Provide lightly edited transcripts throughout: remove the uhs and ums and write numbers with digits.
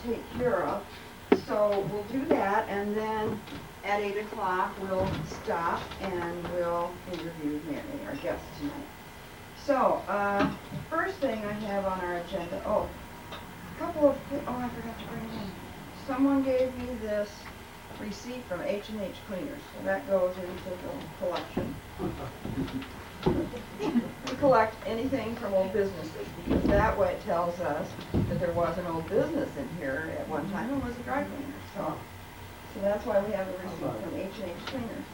take care of. So we'll do that, and then at 8 o'clock we'll stop and we'll interview Mary, our guest tonight. So, first thing I have on our agenda, I forgot to bring in. Someone gave me this receipt from H&H Cleaners, so that goes into the collection. We collect anything from old businesses, because that way it tells us that there was an old business in here at one time and was a dry cleaner. So that's why we have a receipt from H&H Cleaners.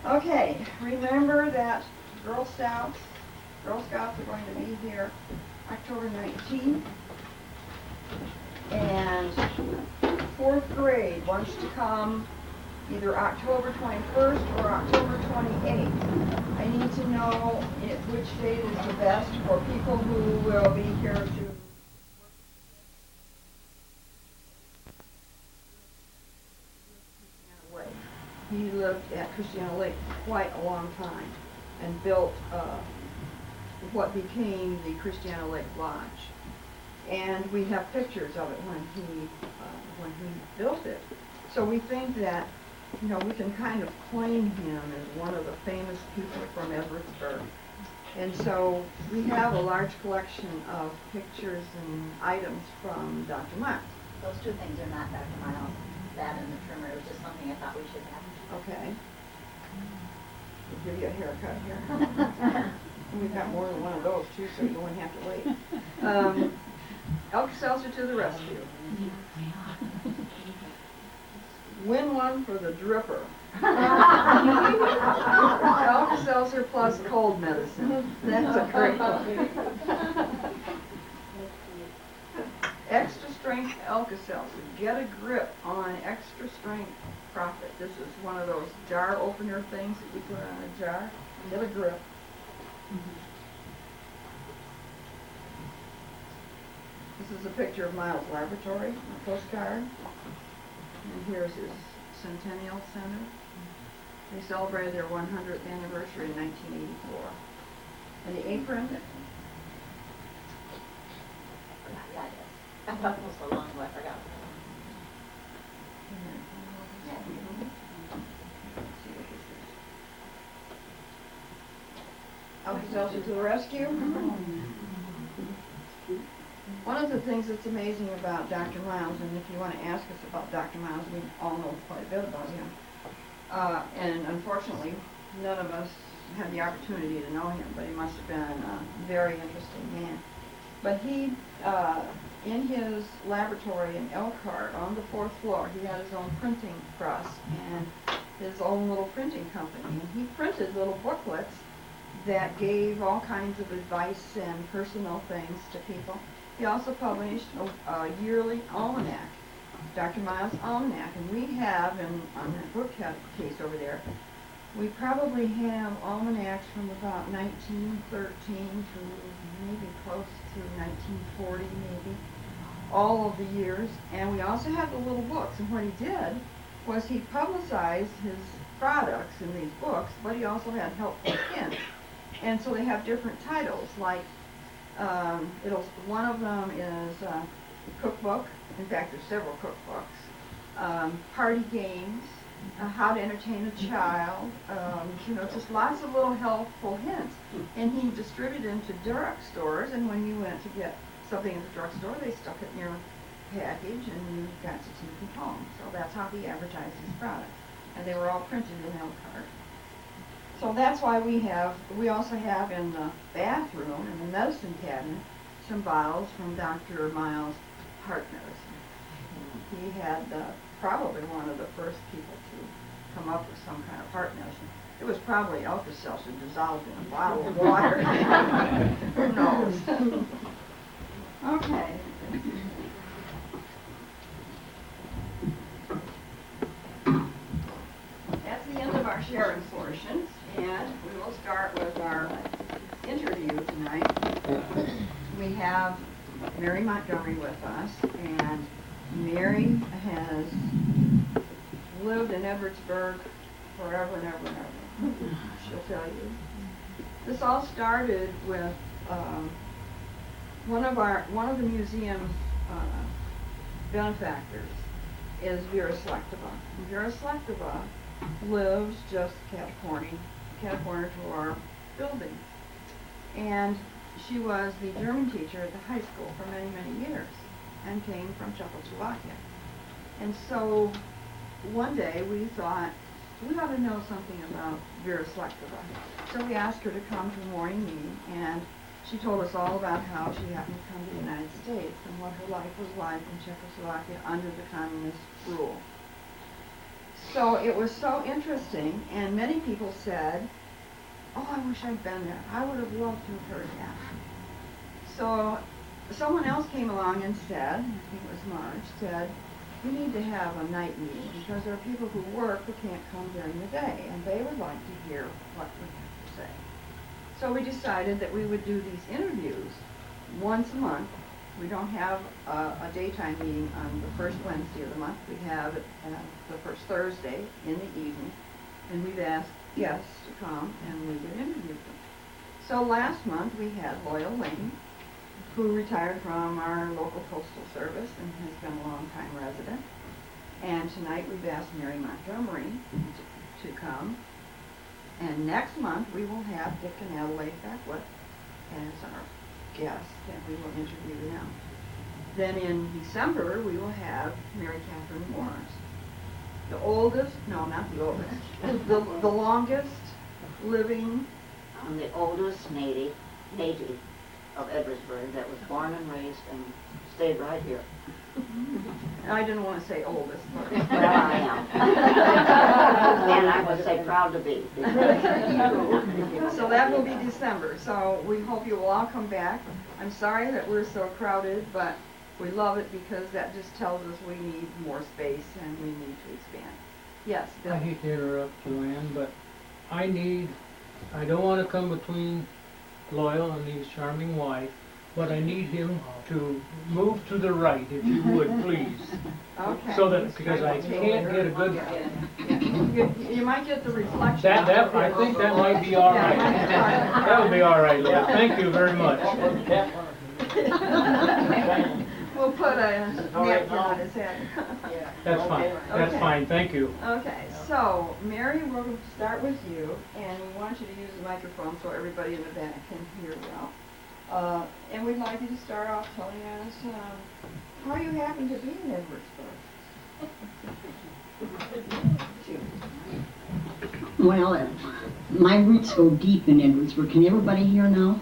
Okay, remember that Girl Scouts are going to be here October 19th. And 4th grade wants to come either October 21st or October 28th. I need to know which date is the best for people who will be here to work. He lived at Christiana Lake quite a long time and built what became the Christiana Lake Lodge. And we have pictures of it when he built it. So we think that, we can kind of claim him as one of the famous people from Edwardsburg. And so we have a large collection of pictures and items from Dr. Miles. Those two things are not Dr. Miles, that and the trimmer. It was just something I thought we should have. Okay. We'll give you a haircut here. We've got more than one of those too, so you wouldn't have to wait. Alka-Seltzer to the rescue. Win one for the dripper. Alka-Seltzer plus cold medicine. That's a great one. Extra strength Alka-Seltzer. Get a grip on extra strength Profit. This is one of those jar opener things that you put on a jar. Get a grip. This is a picture of Miles' laboratory, a postcard. And here's his Centennial Center. They celebrated their 100th anniversary in 1984. And the apron. Yeah, it is. I thought it was so long ago, I forgot. Alka-Seltzer to the rescue. One of the things that's amazing about Dr. Miles, and if you want to ask us about Dr. Miles, we all know quite a bit about him. And unfortunately, none of us had the opportunity to know him, but he must have been a very interesting man. But he, in his laboratory in Elkhart, on the 4th floor, he had his own printing press and his own little printing company. And he printed little booklets that gave all kinds of advice and personal things to people. He also published a yearly almanac, Dr. Miles' Almanac, and we have, on that bookcase over there, we probably have almanacs from about 1913 to maybe close to 1940, maybe, all of the years. And we also have the little books, and what he did was he publicized his products in these books, but he also had helpful hints. And so they have different titles, like one of them is cookbook. In fact, there's several cookbooks. Party games, how to entertain a child. Just lots of little helpful hints. And he distributed them to drugstores. And when you went to get something at the drugstore, they stuck it in your package, and you got to take it home. So that's how he advertised his products. And they were all printed in Elkhart. So that's why we also have in the bathroom, in the medicine cabinet, some bottles from Dr. Miles' heart medicine. He had probably one of the first people to come up with some kind of heart medicine. It was probably Alka-Seltzer dissolved in a bottle of water. Who knows? Okay. That's the end of our sharing portions. And we will start with our interview tonight. We have Mary Montgomery with us, and Mary has lived in Edwardsburg forever and ever and ever. She'll tell you. This all started with one of the museum's benefactors is Vera Selektova. Vera Selektova lives just cat-a corner to our building. And she was the German teacher at the high school for many, many years and came from Czechoslovakia. And so one day we thought, we ought to know something about Vera Selektova. So we asked her to come to a morning meeting, and she told us all about how she happened to come to the United States and what her life was like in Czechoslovakia under the communist rule. So it was so interesting, and many people said, oh, I wish I'd been there. I would have loved to have heard that. So someone else came along and said, I think it was Marge, said, we need to have a night meeting because there are people who work who can't come during the day, and they would like to hear what we have to say. So we decided that we would do these interviews once a month. We don't have a daytime meeting on the first Wednesday of the month. We have it the first Thursday in the evening, and we've asked guests to come and we would interview them. So last month we had Loyal Lane, who retired from our local postal service and has been a long-time resident. And tonight we've asked Mary Montgomery to come. And next month we will have Dick and Adelaide Beckwith as our guests, and we will interview them. Then in December we will have Mary Catherine Morris, the oldest, no, not the oldest, the longest living. I'm the oldest native of Edwardsburg that was born and raised and stayed right here. I didn't want to say oldest, but Well, I am. And I would say proud to be. so that will be December. So we hope you will all come back. I'm sorry that we're so crowded, but we love it because that just tells us we need more space and we need to expand. Yes, Bill? I hate to interrupt Joanne, but I don't want to come between Loyal and his charming wife, but I need him to move to the right, if you would, please. Okay. So that, because I can't get a good, You might get the reflection. that, I think that might be all right. That would be all right, Loyal. Thank you very much. We'll put a napkin on his head. That's fine, that's Okay. fine, thank you. Okay, so Mary, we're going to start with you, and we want you to use the microphone so everybody in the back can hear well. And we'd like you to start off telling us how you happen to be in Edwardsburg. Well, my roots go deep in Edwardsburg. Can everybody hear now?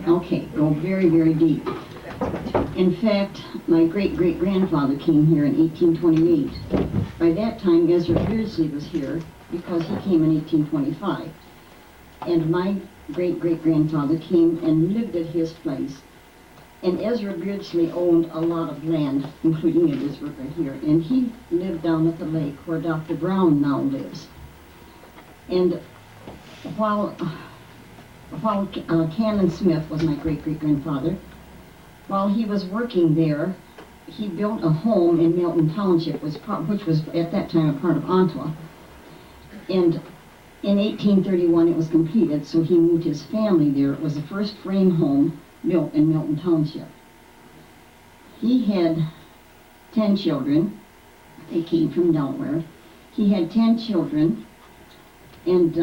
Okay, go very, very deep. In fact, my great-great-grandfather came here in 1828. By that time, Ezra Beardsley was here because he came in 1825. And my great-great-grandfather came and lived at his place. And Ezra Beardsley owned a lot of land, including Edwardsburg right here. And he lived down at the lake where Dr. Brown now lives. And while Canon Smith was my great-great-grandfather, while he was working there, he built a home in Milton Township, which was at that time a part of Ontawa. And in 1831 it was completed, so he moved his family there. It was the first frame home built in Milton Township. He had 10 children. They came from Delaware. He had 10 children, and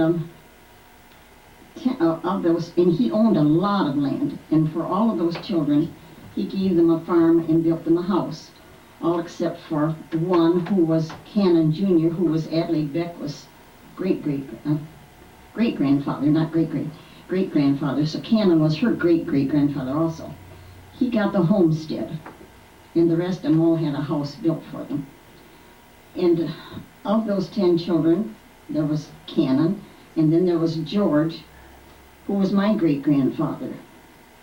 of those, and he owned a lot of land. And for all of those children, he gave them a farm and built them a house, all except for one who was Canon Jr., who was Adelaide Beckwith's great-grandfather, not great-grandfather. So Canon was her great-great-grandfather also. He got the homestead, and the rest of them all had a house built for them. And of those 10 children, there was Canon, and then there was George, who was my great-grandfather.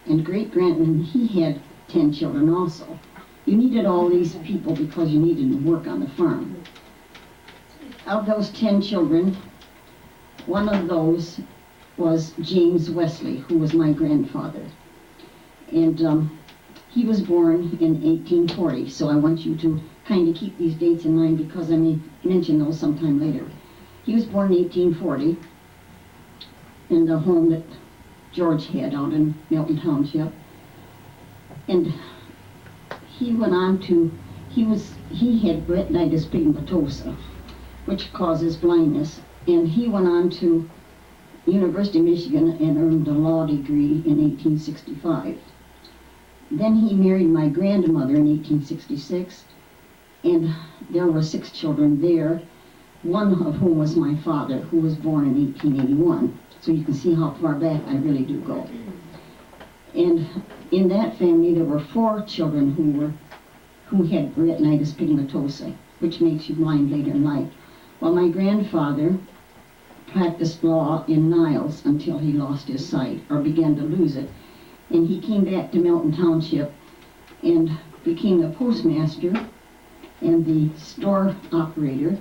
And he had 10 children also. You needed all these people because you needed to work on the farm. Of those 10 children, one of those was James Wesley, who was my grandfather. And he was born in 1840, so I want you to kind of keep these dates in mind because I may mention those sometime later. He was born in 1840 in the home that George had out in Milton Township. And he went on to, he had retinitis pigmentosa, which causes blindness, and he went on to University of Michigan and earned a law degree in 1865. Then he married my grandmother in 1866, and there were 6 children there, one of whom was my father, who was born in 1881. So you can see how far back I really do go. And in that family there were 4 children who had retinitis pigmentosa, which makes you blind later in life. Well, my grandfather practiced law in Niles until he lost his sight, or began to lose it. And he came back to Milton Township and became a postmaster and the store operator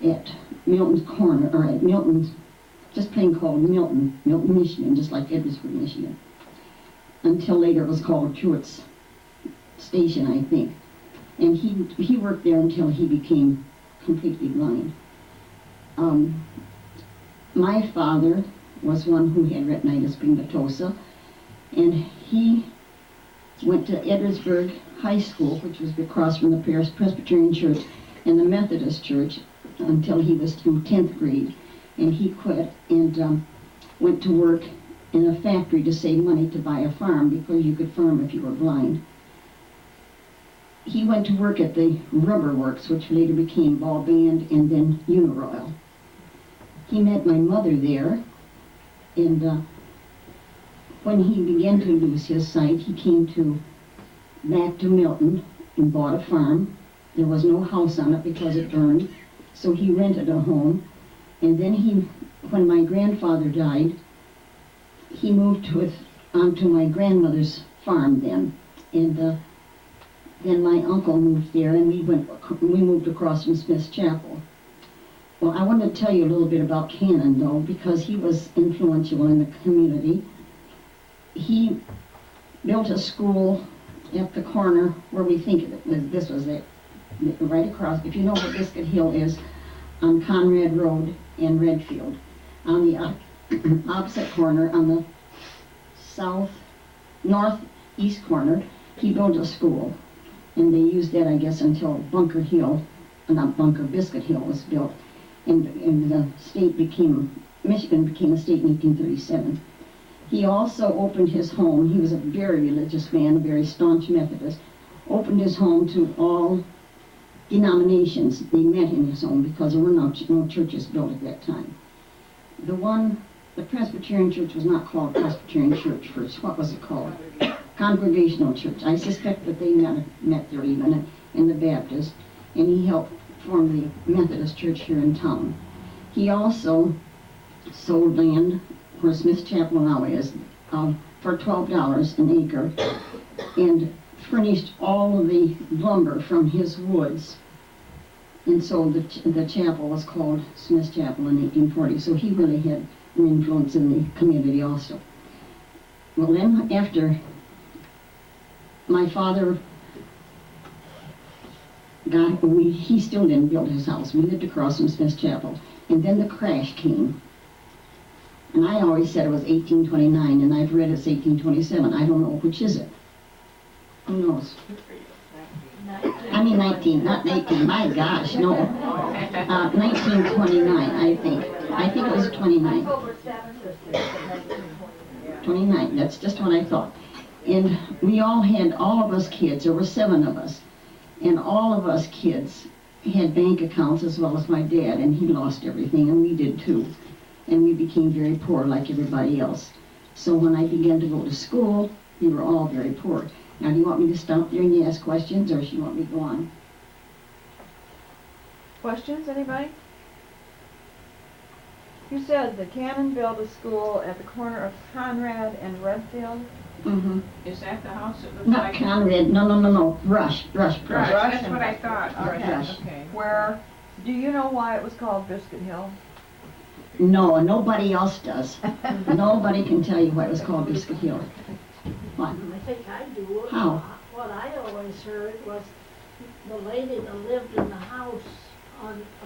at Milton's Corner, or at Milton's, just plain called Milton, Michigan, just like Edwardsburg, Michigan. Until later it was called Truett's Station, I think. And he worked there until he became completely blind. My father was one who had retinitis pigmentosa, and he went to Edwardsburg High School, which was across from the Presbyterian Church and the Methodist Church, until he was through 10th grade. And he quit and went to work in a factory to save money to buy a farm, because you could farm if you were blind. He went to work at the rubber works, which later became Ball Band and then Uniroyal. He met my mother there, and when he began to lose his sight, he came back to Milton and bought a farm. There was no house on it because it burned, so he rented a home. And then when my grandfather died, he moved onto my grandmother's farm then. And then my uncle moved there, and we moved across from Smith's Chapel. Well, I want to tell you a little bit about Cannon, though, because he was influential in the community. He built a school at the corner where we think this was it, right across, if you know where Biscuit Hill is, on Conrad Road and Redfield. On the opposite corner, on the northeast corner, he built a school. And they used that, I guess, until Biscuit Hill was built. And the state Michigan became a state in 1837. He also opened his home. He was a very religious man, a very staunch Methodist. Opened his home to all denominations. They met in his home because there were no churches built at that time. The Presbyterian Church was not called Presbyterian Church first. What was it called? Congregational Church. I suspect that they met there even, in the Baptist, and he helped form the Methodist Church here in town. He also sold land where Smith's Chapel now is for $12 an acre, and furnished all of the lumber from his woods. And so the chapel was called Smith's Chapel in 1840. So he really had an influence in the community also. Well, then after my father he still didn't build his house. We lived across from Smith's Chapel. And then the crash came. And I always said it was 1829, and I've read it's 1827. I don't know, which is it? Who knows? I mean 19, not 18. My gosh, no. 1929, I think. I think it was 29. 29, that's just what I thought. And we all of us kids, there were 7 of us, and all of us kids had bank accounts as well as my dad, and he lost everything, and we did too. And we became very poor like everybody else. So when I began to go to school, we were all very poor. Now, do you want me to stop there and you ask questions, or do you want me to go on? Questions, anybody? You said the Cannon built a school at the corner of Conrad and Redfield? Mm-hmm. Is that the house that looks Not like? Conrad, no. Rush. Right, that's what I thought. Okay. Rush. Okay. Where, do you know why it was called Biscuit Hill? No, nobody else does. Nobody can tell you why it was called Biscuit Hill. What? I think I do. How? What I always heard was the lady that lived in the house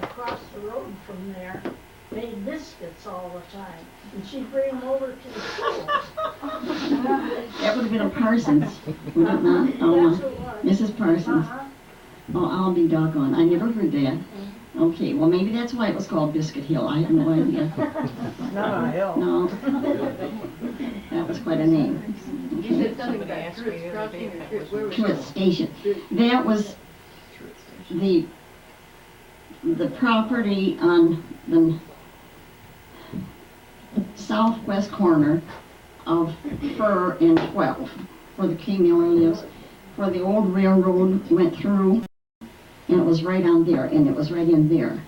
across the road from there made biscuits all the time, and she'd bring them over to the school. That would have been a Parsons, would it not? Oh, That's who it was. Mrs. Parsons. Uh-huh. Oh, I'll be doggone. I never heard that. Okay, well, maybe that's why it was called Biscuit Hill. I have no idea. Not on a hill. No. That was quite a name. You said something about Truett's Crossing, or where was Truett it? Station. That was the property on the southwest corner of Fur and 12, where the K Miller lives, where the old railroad went through, and it was right on there, and it was right in there.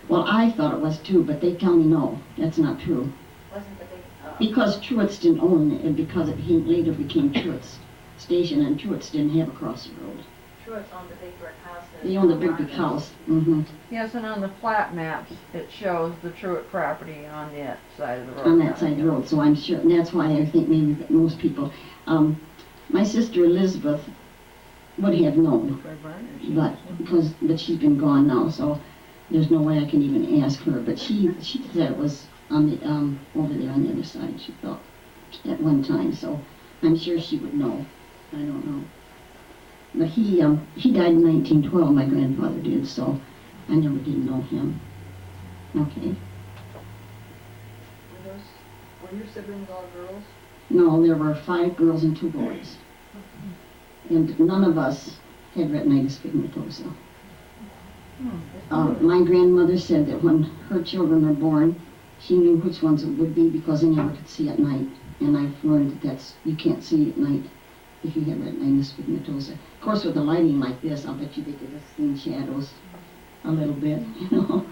Well, I thought it was too, but they tell me no, that's not true. Wasn't the big, Because Truett's didn't own it, and because it later became Truett's Station, and Truett's didn't have a cross the road. Truett's owned the big brick house. that- They owned the big house. Mm-hmm. Yes, and on the plat maps, it shows the Truett property on that side of the road. On that side of the road, so I'm sure, and that's why I think maybe that most people, my sister Elizabeth would have known, but she's been gone now, so there's no way I can even ask her, but she said it was on the, over there on the other side, she thought, at one time, so I'm sure she would know. I don't know. But he died in 1912, my grandfather did, so I never did know him. Okay. Were your siblings all girls? No, there were 5 girls and 2 boys. And none of us had retinitis pigmentosa. My grandmother said that when her children were born, she knew which ones it would be because they never could see at night. And I've learned that you can't see at night if you have retinitis pigmentosa. Of course, with the lighting like this, I'll bet you they could have seen shadows a little bit, you know.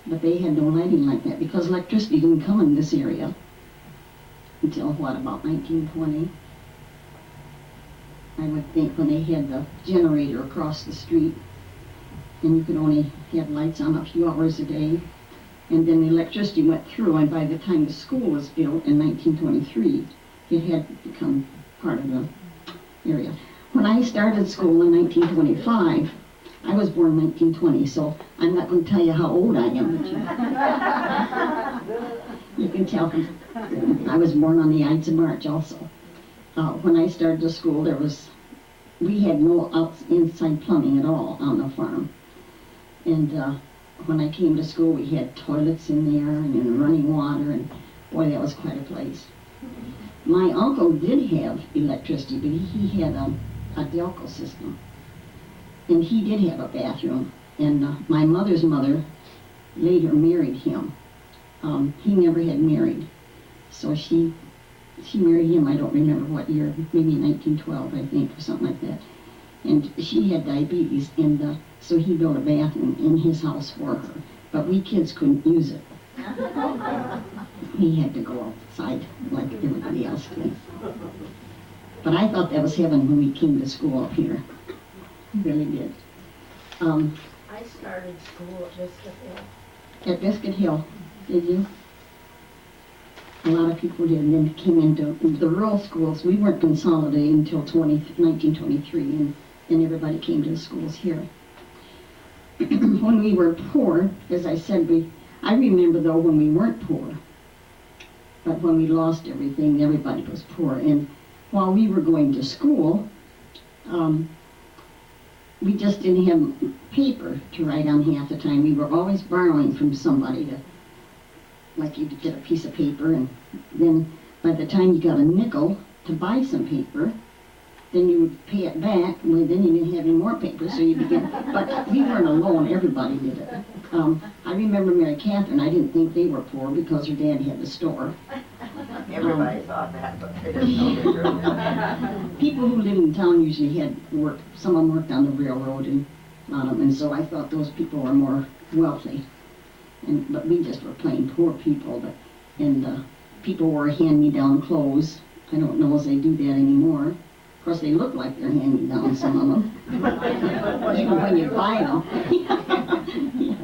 But they had no lighting like that because electricity didn't come in this area until, what, about 1920? I would think when they had the generator across the street and you could only have lights on a few hours a day. And then the electricity went through, and by the time the school was built in 1923, it had become part of the area. When I started school in 1925, I was born in 1920, so I'm not going to tell you how old I am, but you can tell I was born on the Ides of March also. When I started the school, we had no inside plumbing at all on the farm. And when I came to school, we had toilets in there and running water, and boy, that was quite a place. My uncle did have electricity, but he had a Delco system. And he did have a bathroom. And my mother's mother later married him. He never had married. So she married him, I don't remember what year, maybe 1912, I think, or something like that. And she had diabetes, and so he built a bathroom in his house for her. But we kids couldn't use it. He had to go outside like everybody else did. But I thought that was heaven when we came to school up here. I really did. I started school at Biscuit Hill. At Biscuit Hill, did you? A lot of people did, and then came into the rural schools. We weren't consolidated until 1923, and then everybody came to the schools here. When we were poor, as I said, I remember though when we weren't poor, but when we lost everything, everybody was poor. And while we were going to school, we just didn't have paper to write on half the time. We were always borrowing from somebody like you'd get a piece of paper, and then by the time you got a nickel to buy some paper, then you would pay it back, well, then you didn't have any more paper, so you began, but we weren't alone, everybody did it. I remember Mary Catherine, I didn't think they were poor because her dad had the store. Everybody thought that, but they didn't know the truth. People who lived in town usually had work, some of them worked on the railroad, and a lot of them, and so I thought those people were more wealthy. But we just were plain poor people, and people wore hand-me-down clothes. I don't know if they do that anymore. Of course, they look like they're hand-me-down, some of them. Even when you buy them. Yeah.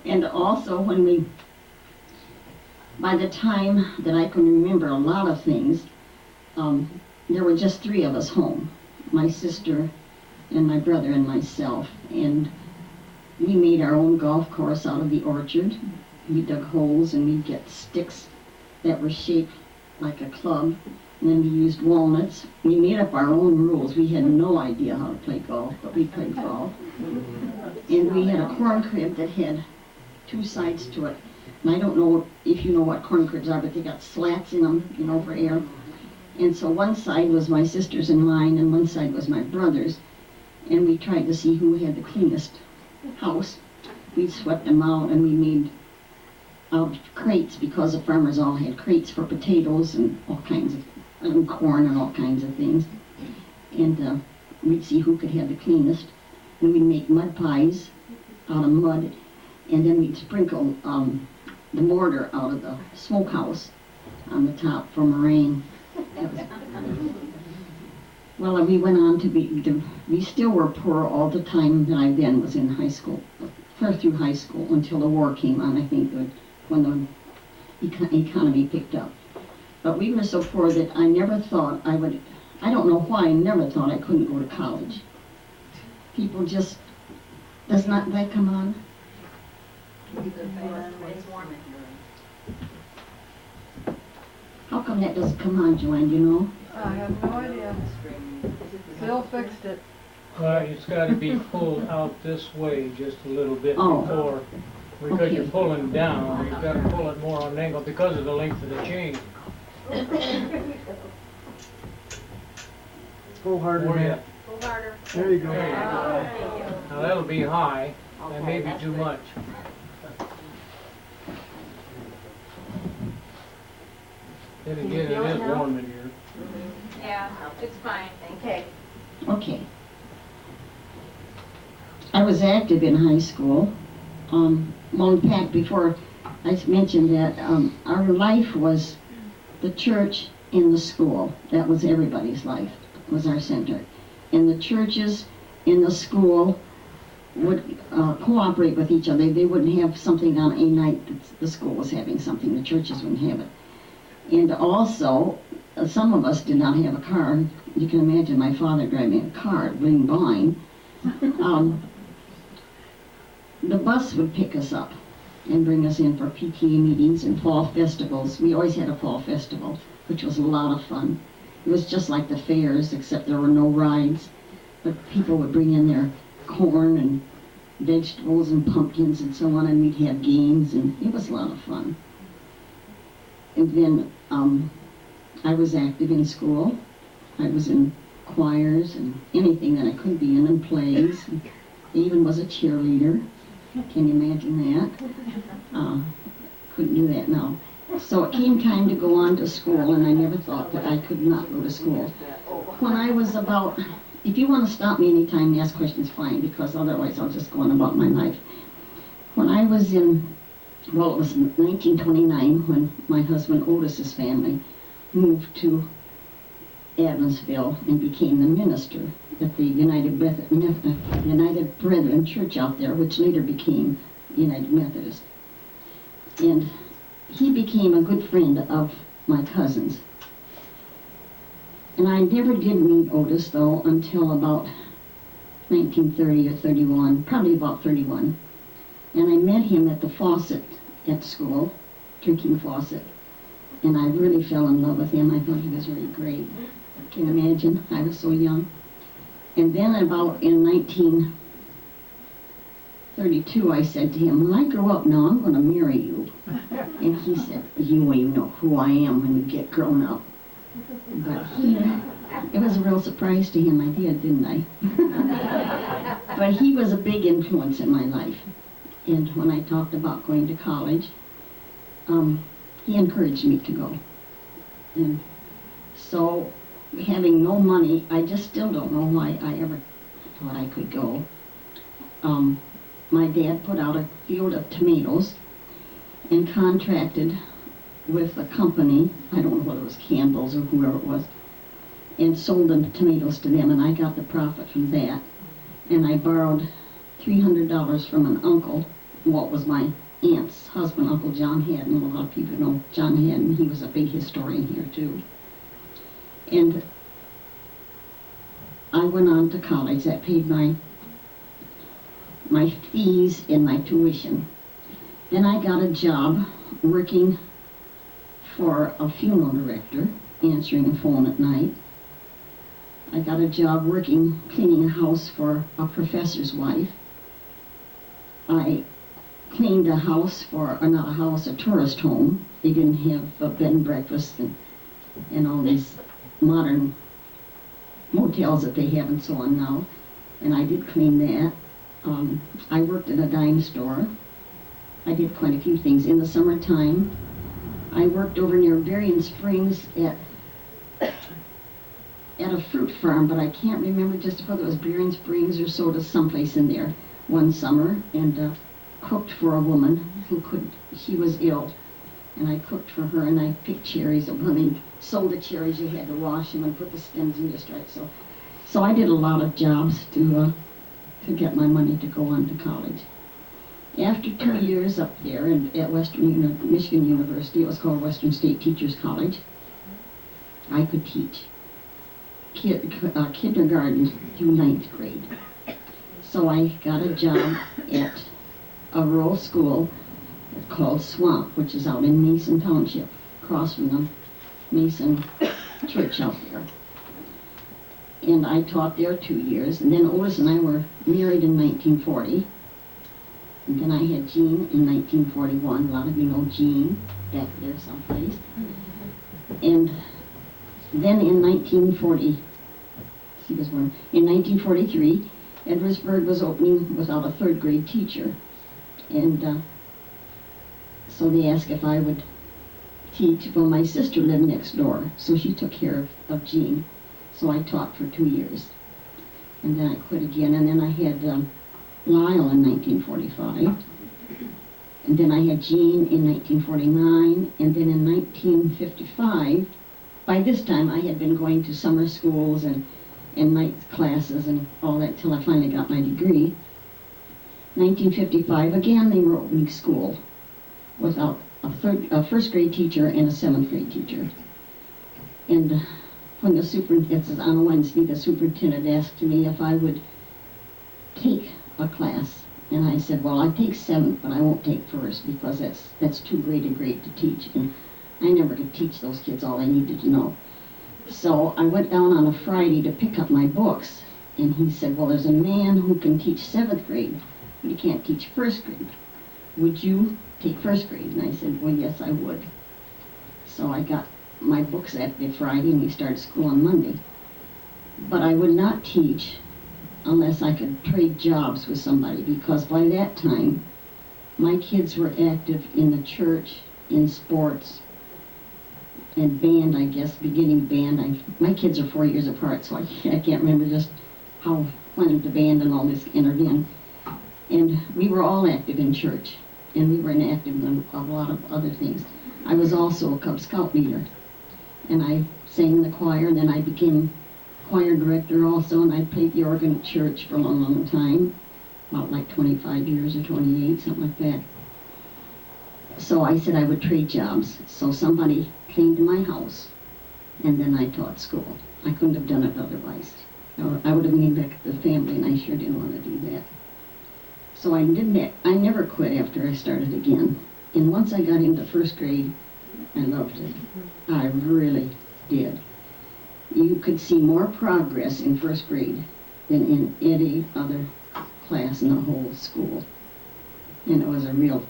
And also, by the time that I can remember a lot of things, there were just 3 of us home. My sister and my brother and myself. And we made our own golf course out of the orchard. We dug holes and we'd get sticks that were shaped like a club. And then we used walnuts. We made up our own rules. We had no idea how to play golf, but we played golf. And we had a corn crib that had 2 sides to it. And I don't know if you know what corn cribs are, but they got slats in them, you know, for air. And so one side was my sister's and mine, and one side was my brother's. And we tried to see who had the cleanest house. We swept them out, and we made out crates, because the farmers all had crates for potatoes and all kinds of corn and all kinds of things. And we'd see who could have the cleanest. And we'd make mud pies out of mud, and then we'd sprinkle the mortar out of the smokehouse on the top for meringue. Well, we went on to we still were poor all the time that I then was in high school, clear through high school until the war came on, I think, when the economy picked up. But we were so poor that I never thought I would, I don't know why, I never thought I couldn't go to college. People just, does not that come on? It's warm in here. How come that doesn't come on, Joanne, do you know? I have no idea. Phil fixed it. It's gotta be pulled out this way just a little bit Oh. before, because Okay. you're pulling down, you've gotta pull it more on an angle because of the length of the chain. Pull harder, Where man. Go harder. There you go. There you go. Now that'll be high, that may be too much. Then again, it is warm in here. Yeah, it's fine, thank you. Okay. I was active in high school. Well, in fact, before I mentioned that, our life was the church and the school. That was everybody's life, was our center. And the churches in the school would cooperate with each other. They wouldn't have something on a night that the school was having something. The churches wouldn't have it. And also, some of us did not have a car. You can imagine my father driving a car, being blind. The bus would pick us up and bring us in for PTA meetings and fall festivals. We always had a fall festival, which was a lot of fun. It was just like the fairs, except there were no rides. But people would bring in their corn and vegetables and pumpkins and so on, and we'd have games, and it was a lot of fun. And then I was active in school. I was in choirs and anything that I could be in, and plays. And even was a cheerleader. Can you imagine that? Couldn't do that now. So it came time to go on to school, and I never thought that I could not go to school. When I was about, if you want to stop me anytime and ask questions, fine, because otherwise I'll just go on about my life. When I was in, well, it was 1929 when my husband Otis's family moved to Evansville and became the minister at the United Brethren Church out there, which later became United Methodist. And he became a good friend of my cousins. And I never did meet Otis, though, until about 1930 or 31, probably about 31. And I met him at the faucet at school, drinking faucet. And I really fell in love with him. I thought he was really great. Can you imagine? I was so young. And then about in 1932, I said to him, when I grow up now, I'm going to marry you. And he said, you won't even know who I am when you get grown up. But it was a real surprise to him. I did, didn't I? But he was a big influence in my life. And when I talked about going to college, he encouraged me to go. And so, having no money, I just still don't know why I ever thought I could go. My dad put out a field of tomatoes and contracted with a company, I don't know whether it was Campbell's or whoever it was, and sold the tomatoes to them, and I got the profit from that. And I borrowed $300 from an uncle, what was my aunt's husband, Uncle John Haddon. A lot of people know John Haddon. He was a big historian here, too. And I went on to college. That paid my fees and my tuition. Then I got a job working for a funeral director answering the phone at night. I got a job working, cleaning a house for a professor's wife. I cleaned a house for, or not a house, a tourist home. They didn't have a bed and breakfast and all these modern motels that they have and so on now. And I did clean that. I worked at a dime store. I did quite a few things. In the summertime, I worked over near Berrien Springs at a fruit farm, but I can't remember just whether it was Berrien Springs or so, to someplace in there one summer, and cooked for a woman who she was ill, and I cooked for her, and I picked cherries. When they sold the cherries, you had to wash them and put the stems in your stripe. So I did a lot of jobs to get my money to go on to college. After 2 years up there at Michigan University, it was called Western State Teachers College, I could teach kindergarten through 9th grade. So I got a job at a rural school called Swamp, which is out in Mason Township, across from the Mason Church out there. And I taught there 2 years, and then Otis and I were married in 1940. And then I had Jean in 1941. A lot of you know Jean, back there someplace. And then in 1940, she was born, in 1943, Edwardsburg was opening without a 3rd grade teacher. And so they asked if I would teach. Well, my sister lived next door, so she took care of Jean. So I taught for 2 years. And then I quit again, and then I had Lyle in 1945. And then I had Jean in 1949, and then in 1955, by this time I had been going to summer schools and night classes and all that till I finally got my degree. 1955, again, they were opening school without a 1st grade teacher and a 7th grade teacher. And when the superintendent, on a Wednesday, the superintendent asked me if I would take a class. And I said, well, I take 7th, but I won't take 1st because that's too great a grade to teach. And I never could teach those kids all they needed to know. So I went down on a Friday to pick up my books. And he said, well, there's a man who can teach 7th grade, but he can't teach 1st grade. Would you take 1st grade? And I said, well, yes, I would. So I got my books that Friday, and we started school on Monday. But I would not teach unless I could trade jobs with somebody, because by that time, my kids were active in the church, in sports, and band, I guess, beginning band. My kids are 4 years apart, so I can't remember just when the band and all this entered in. And we were all active in church, and we were active in a lot of other things. I was also a Cub Scout leader, and I sang in the choir, and then I became choir director also, and I played the organ at church for a long, long time, about like 25 years or 28, something like that. So I said I would trade jobs. So somebody came to my house, and then I taught school. I couldn't have done it otherwise. I would have neglected the family, and I sure didn't want to do that. So I did that. I never quit after I started again. And once I got into 1st grade, I loved it. I really did. You could see more progress in 1st grade than in any other class in the whole school. And it was a real,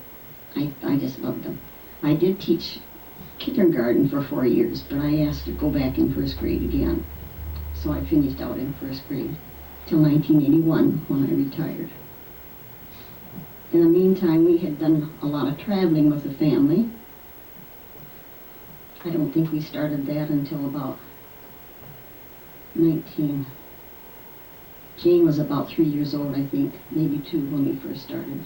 I just loved them. I did teach kindergarten for 4 years, but I asked to go back in 1st grade again. So I finished out in 1st grade till 1981 when I retired. In the meantime, we had done a lot of traveling with the family. I don't think we started that until about Jane was about 3 years old, I think, maybe 2 when we first started.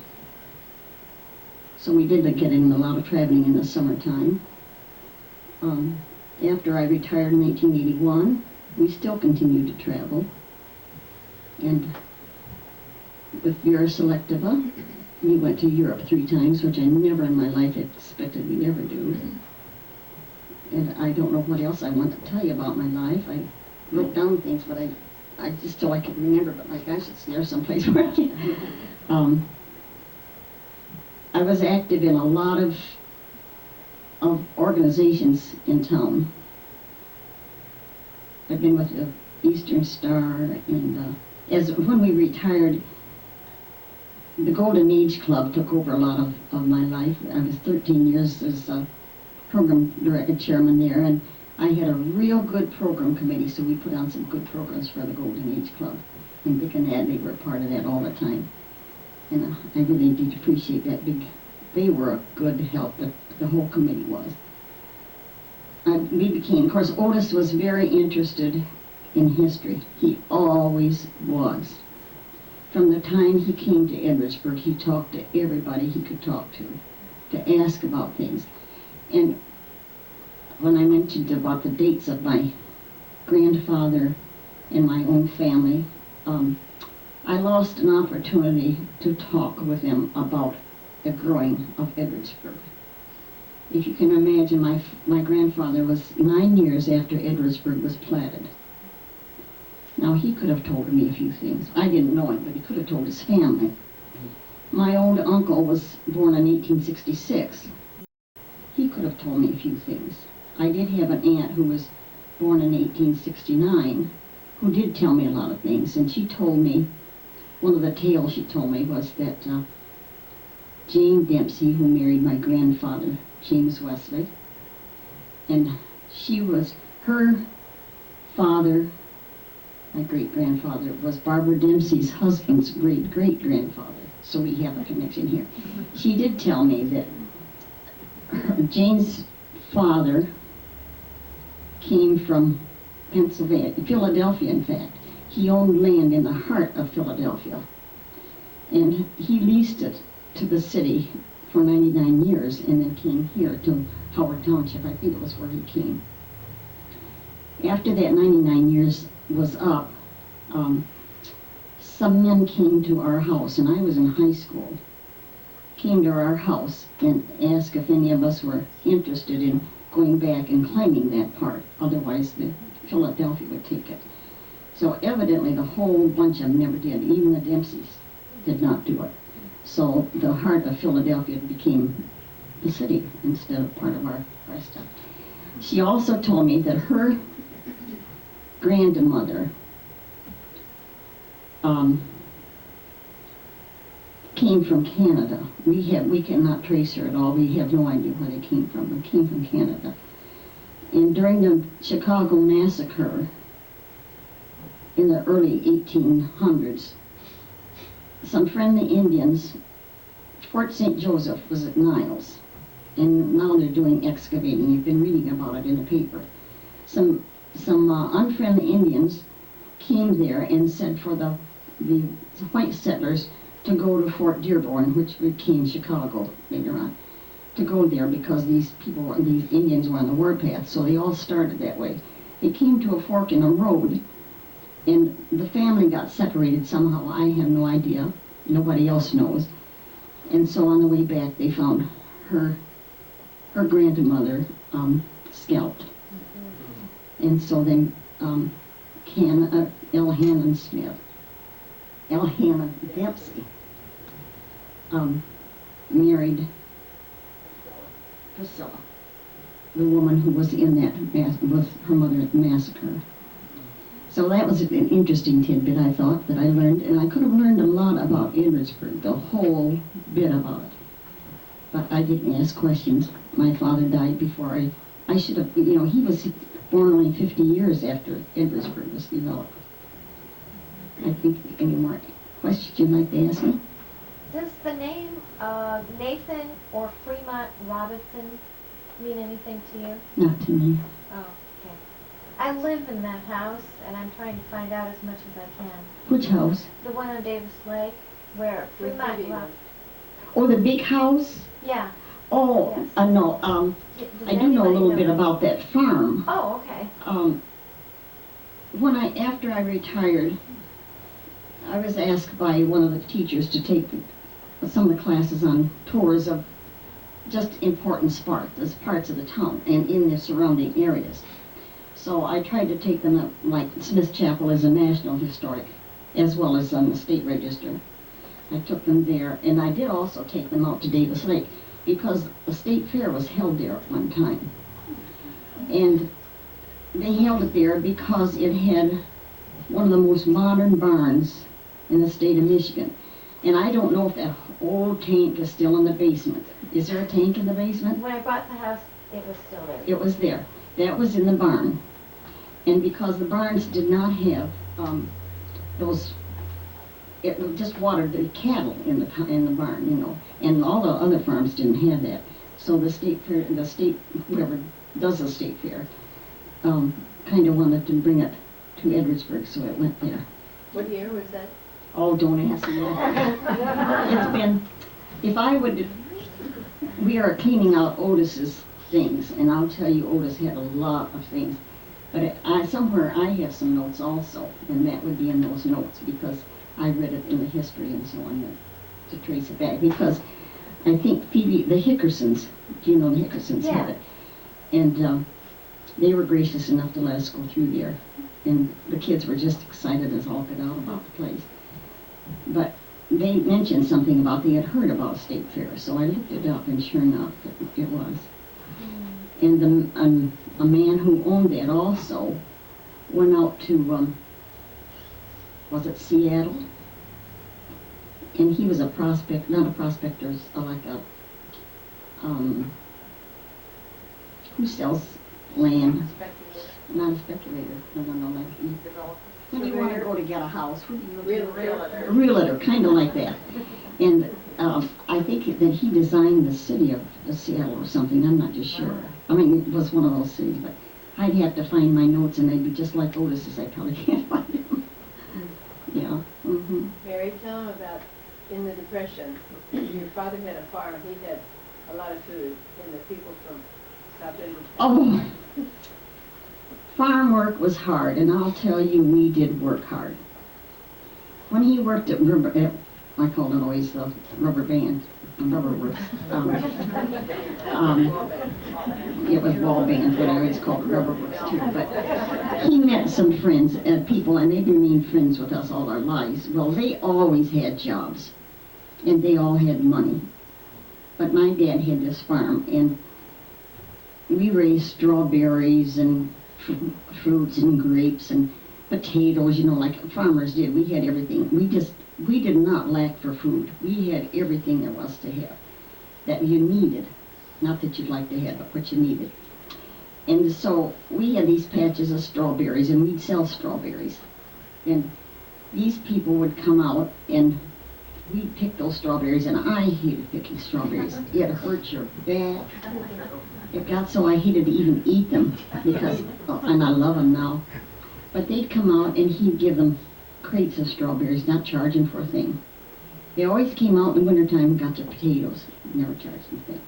So we did get in a lot of traveling in the summertime. After I retired in 1981, we still continued to travel. And with Vera Selectiva, we went to Europe 3 times, which I never in my life expected we'd ever do. And I don't know what else I want to tell you about my life. I wrote down things, but I just so I could remember, but my gosh, it's there someplace where I can. I was active in a lot of organizations in town. I've been with the Eastern Star, and when we retired, the Golden Age Club took over a lot of my life. I was 13 years as a program director, chairman there, and I had a real good program committee, so we put on some good programs for the Golden Age Club. And Dick and Adley were part of that all the time. And I really did appreciate that they were a good help, the whole committee was. Of course, Otis was very interested in history. He always was. From the time he came to Edwardsburg, he talked to everybody he could talk to ask about things. And when I mentioned about the dates of my grandfather and my own family, I lost an opportunity to talk with him about the growing of Edwardsburg. If you can imagine, my grandfather was 9 years after Edwardsburg was platted. Now, he could have told me a few things. I didn't know him, but he could have told his family. My old uncle was born in 1866. He could have told me a few things. I did have an aunt who was born in 1869 who did tell me a lot of things, and she told me, one of the tales she told me was that Jane Dempsey, who married my grandfather, James Wesley, and her father, my great-grandfather, was Barbara Dempsey's husband's great-great-grandfather, so we have a connection here. She did tell me that Jane's father came from Philadelphia, in fact. He owned land in the heart of Philadelphia, and he leased it to the city for 99 years and then came here to Howard Township. I think it was where he came. After that 99 years was up, some men came to our house, and I was in high school, came to our house and asked if any of us were interested in going back and claiming that part. Otherwise, Philadelphia would take it. So evidently the whole bunch of them never did. Even the Dempseys did not do it. So the heart of Philadelphia became the city instead of part of our stuff. She also told me that her grandmother came from Canada. We cannot trace her at all. We have no idea where they came from. They came from Canada. And during the Chicago Massacre in the early 1800s, some friendly Indians, Fort St. Joseph was at Niles, and now they're doing excavating. You've been reading about it in the paper. Some unfriendly Indians came there and said for the white settlers to go to Fort Dearborn, which became Chicago later on, to go there because these Indians were on the warpath, so they all started that way. They came to a fork in a road, and the family got separated somehow. I have no idea. Nobody else knows. And so on the way back, they found her grandmother scalped. And so then Elhanna Dempsey married Priscilla, the woman who was in that with her mother at the massacre. So that was an interesting tidbit, I thought, that I learned, and I could have learned a lot about Edwardsburg, the whole bit about it. But I didn't ask questions. My father died before I should have, he was born only 50 years after Edwardsburg was developed. I think, any more questions you'd like to ask me? Does the name Nathan or Fremont Robinson mean anything to you? Not to me. Oh, okay. I live in that house, and I'm trying to find out as much as I can. Which house? The one on Davis Lake, where Fremont Robinson. Oh, the big house? Yeah. Oh, Yes. No. Does I do know a anybody little bit about that farm. Oh, okay. After I retired, I was asked by one of the teachers to take some of the classes on tours of just important parts of the town and in the surrounding areas. So I tried to take them up, like Smith Chapel is a National Historic, as well as on the State Register. I took them there, and I did also take them out to Davis Lake, because the state fair was held there at one time. And they held it there because it had one of the most modern barns in the state of Michigan. And I don't know if that old tank is still in the basement. Is there a tank in the basement? When I bought the house, it was still there. It was there. That was in the barn. And because the barns did not have those, it just watered the cattle in the barn, you know. And all the other farms didn't have that. So the state fair, whoever does the state fair, kind of wanted to bring it to Edwardsburg, so it went there. What year was that? Oh, don't ask me that. It's been, if I would, we are cleaning out Otis's things, and I'll tell you, Otis had a lot of things. But somewhere I have some notes also, and that would be in those notes, because I read it in the history and so on, to trace it back. Because I think Phoebe, the Hickersons, do you know the Hickersons had it? And they were gracious enough to let us go through there. And the kids were just excited as all get out about the place. But they mentioned something about they had heard about a state fair, so I looked it up, and sure enough, it was. And a man who owned that also went out to, was it Seattle? And he was a prospect, not a prospector, like a, who sells land? Not a speculator, no, like when you want to go to get a house, who do you look for? Realtor. A realtor, kind of like that. And I think that he designed the city of Seattle or something, I'm not just sure. I mean, it was one of those cities, but I'd have to find my notes, and they'd be just like Otis's. I probably can't find them. Yeah. Mm-hmm. Mary, tell them about, in the Depression, your father had a farm, he had a lot of food, and the people from South Edwardsburg. Oh, farm work was hard, and I'll tell you, we did work hard. When he worked at I called it always the rubber band, rubber works. It was ball band, but I always called it rubber works too. But he met some friends, people, and they've remained friends with us all our lives. Well, they always had jobs, and they all had money. But my dad had this farm, and we raised strawberries and fruits and grapes and potatoes, you know, like farmers did. We had everything. We did not lack for food. We had everything there was to have that you needed. Not that you'd like to have, but what you needed. And so we had these patches of strawberries, and we'd sell strawberries. And these people would come out, and we'd pick those strawberries, and I hated picking strawberries. It hurt your back. It got so I hated to even eat them, because, and I love them now. But they'd come out, and he'd give them crates of strawberries, not charging for a thing. They always came out in the wintertime and got their potatoes, never charged anything.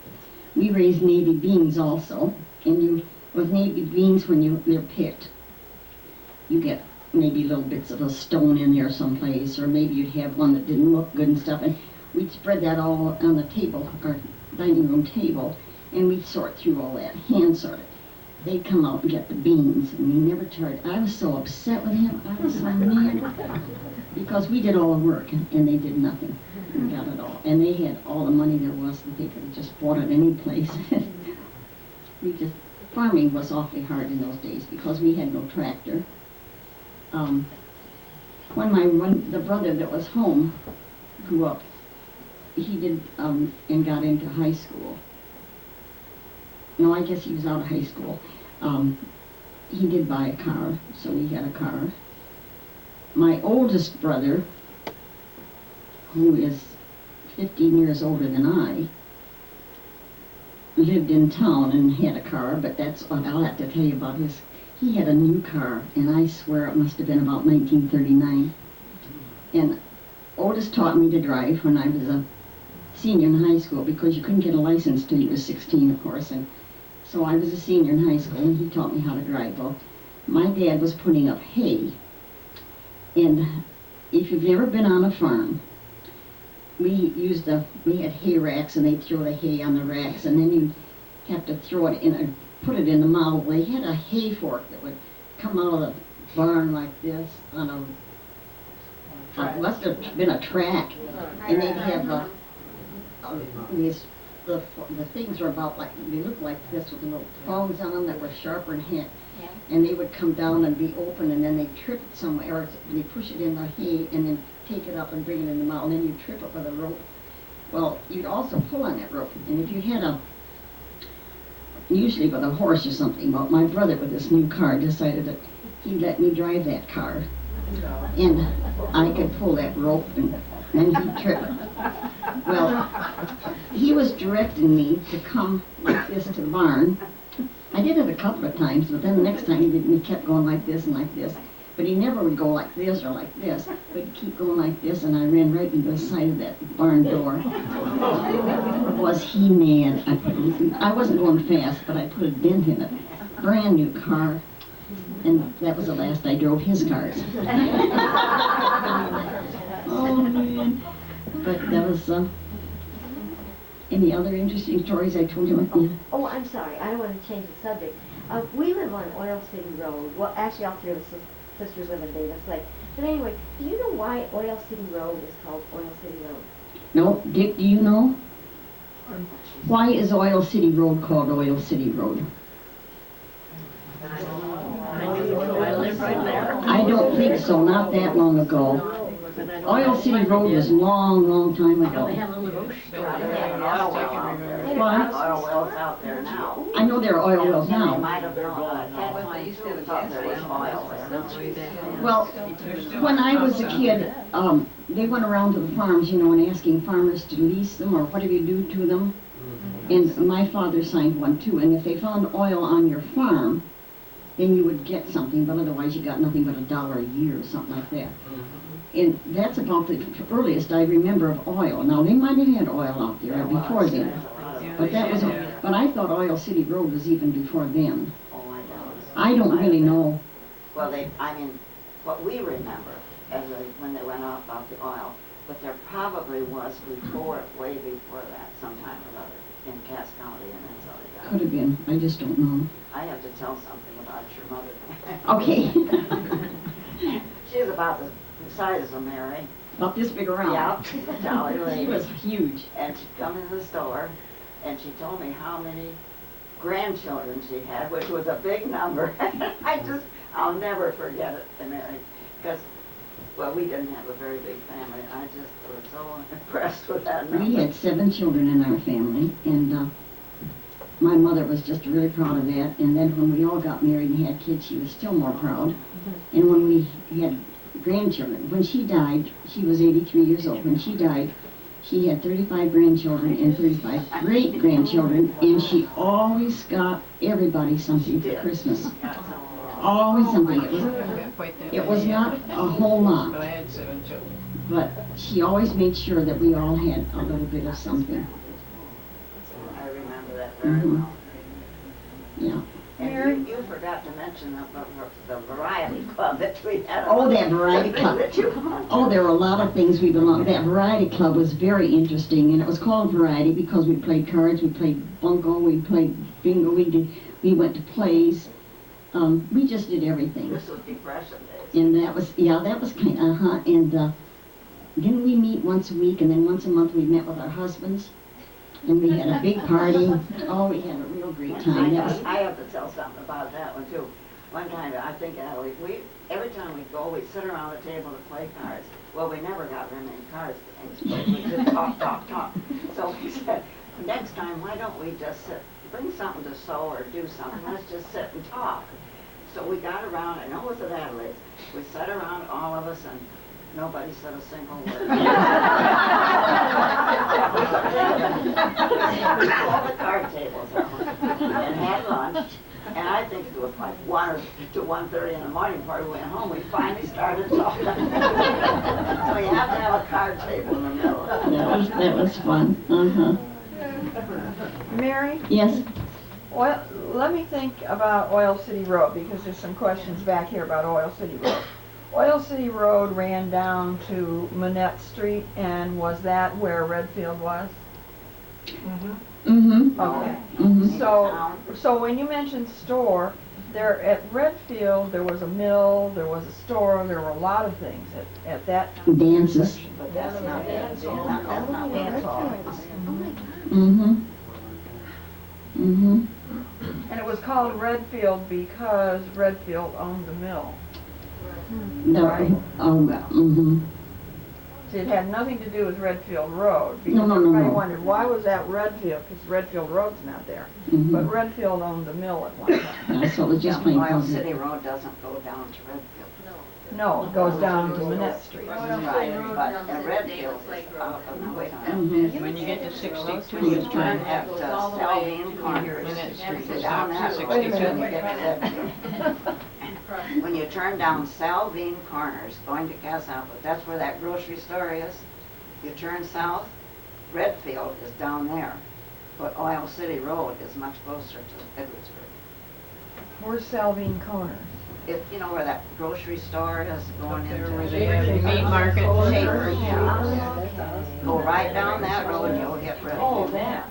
We raised navy beans also, and with navy beans, when they're picked, you get maybe little bits of a stone in there someplace, or maybe you'd have one that didn't look good and stuff, and we'd spread that all on the table, our dining room table, and we'd sort through all that, hand sort it. They'd come out and get the beans, and he never charged. I was so upset with him. I was so mad. Because we did all the work, and they did nothing. We got it all. And they had all the money there was that they could have just bought it any place. Farming was awfully hard in those days because we had no tractor. When the brother that was home grew up, he did, and got into high school. No, I guess he was out of high school. He did buy a car, so he had a car. My oldest brother, who is 15 years older than I, lived in town and had a car, but that's what I'll have to tell you about his. He had a new car, and I swear it must have been about 1939. And Otis taught me to drive when I was a senior in high school, because you couldn't get a license till you were 16, of course, and so I was a senior in high school, and he taught me how to drive. Well, my dad was putting up hay, and if you've never been on a farm, we had hay racks, and they'd throw the hay on the racks, and then you'd have to throw it in, put it in the model. They had a hay fork that would come out of the barn like this on it must have been a track, and they'd have the things were about like, they looked like this with little prongs on them that were sharper and and they would come down and be open, and then they trip it somewhere, or they push it in the hay, and then take it up and bring it in the mountain, and then you trip it with a rope. Well, you'd also pull on that rope, and if you had usually with a horse or something, but my brother with this new car decided that he'd let me drive that car, and I could pull that rope, and then he'd trip it. Well, he was directing me to come like this to the barn. I did it a couple of times, but then the next time he kept going like this and like this. But he never would go like this or like this, but he'd keep going like this, and I ran right into the side of that barn door. Was he mad? I wasn't going fast, but I put a dent in it. Brand new car, and that was the last I drove his cars. Oh man! But that was any other interesting stories I told you? Oh, I'm sorry, I don't want to change the subject. We live on Oil City Road. Well, actually, all three of us sisters live in Davis Lake. But anyway, do you know why Oil City Road is called Oil City Road? No, Dick, do you know? Why is Oil City Road called Oil City Road? I live right there. I don't think so, not that long ago. Oil City Road was long time ago. They have an oil well out there. What? Oil wells out there now. I know there are oil wells And they now. might have at that time thought there was oil there. Well, when I was a kid, they went around to the farms, and asking farmers to lease them or whatever you do to them. And my father signed one too. And if they found oil on your farm, then you would get something, but otherwise you got nothing but $1 a year or something like that. And that's about the earliest I remember of oil. Now they might have had oil out there before then, but but I thought Oil City Road was even before then. Oh, I know. I don't really know. Well, what we remember when they went off about the oil, but there probably was way before that, sometime or other, in Cass County, and that's how they got it. Could have been. I just don't know. I have to tell something about your mother. Okay. She's about the size of Mary. About this big around. Yeah, she's a jolly lady. She was huge. And she'd come into the store, and she told me how many grandchildren she had, which was a big number. I'll never forget it, Mary, because, well, we didn't have a very big family. I just was so impressed with that number. We had 7 children in our family, and my mother was just really proud of that. And then when we all got married and had kids, she was still more proud. And when we had grandchildren, when she died, she was 83 years old. When she died, she had 35 grandchildren and 35 great-grandchildren, and she always got everybody something for Christmas. Always something. It was not a whole lot, But I had 7 children. but she always made sure that we all had a little bit of something. I remember that very well. Yeah. And you forgot to mention the variety club that we had. Oh, that variety club. Oh, there were a lot of things we belonged. That variety club was very interesting, and it was called variety because we played cards, we played bunco, we played bingo, we went to plays. We just did everything. This was Depression days. And that was kind of, and then we meet once a week, and then once a month we met with our husbands, and we had a big party. Oh, we had a real great time. I have to tell something about that one too. One time, I think every time we go, we'd sit around the table to play cards. Well, we never got very many cards to play. We just talk. So we said, next time, why don't we just sit, bring something to sew or do something, let's just sit and talk. So we got around, I know it was at Adelaide's, we sat around, all of us, and nobody said a single word. We pulled the card tables out and had lunch, and I think it was like 1 to 1:30 in the morning before we went home, we finally started talking. So you have to have a card table in the middle. That was fun. Mary, Yes. let me think about Oil City Road, because there's some questions back here about Oil City Road. Oil City Road ran down to Manette Street, and was that where Redfield was? Mm-hmm. Okay. Mm-hmm. So when you mentioned store, there at Redfield, there was a mill, there was a store, there were a lot of things at that time. Dances. But that's not Dance hall. dance hall. Mm-hmm. Mm-hmm. And it was called Redfield because Redfield owned the mill. The, Right. mhm. See, it had nothing to do with Redfield Road, because No, no, no, everybody no. wondered, why was that Redfield? Because Redfield Road's not there. Mhm. But Redfield owned the mill at one time. Yeah, so it was just plain Oil called. City Road doesn't go down to Redfield. No, it goes down to Manette Street. Right, but Redfield is out of the way. Mhm. When you get to 62, You you turn turn at Salvine Corner. Minute Street Go is down out to that road, 62. then you get Redfield. When you turn down Salvine Corners, going to Casablanca, that's where that grocery store is. You turn south, Redfield is down there, but Oil City Road is much closer to Edwardsburg. Where's Salvine Corner? If, you know where that grocery store is going There into. where they have the meat market. Shaver, yeah. Oh, Go right down that road, you'll hit oh, Redfield. that.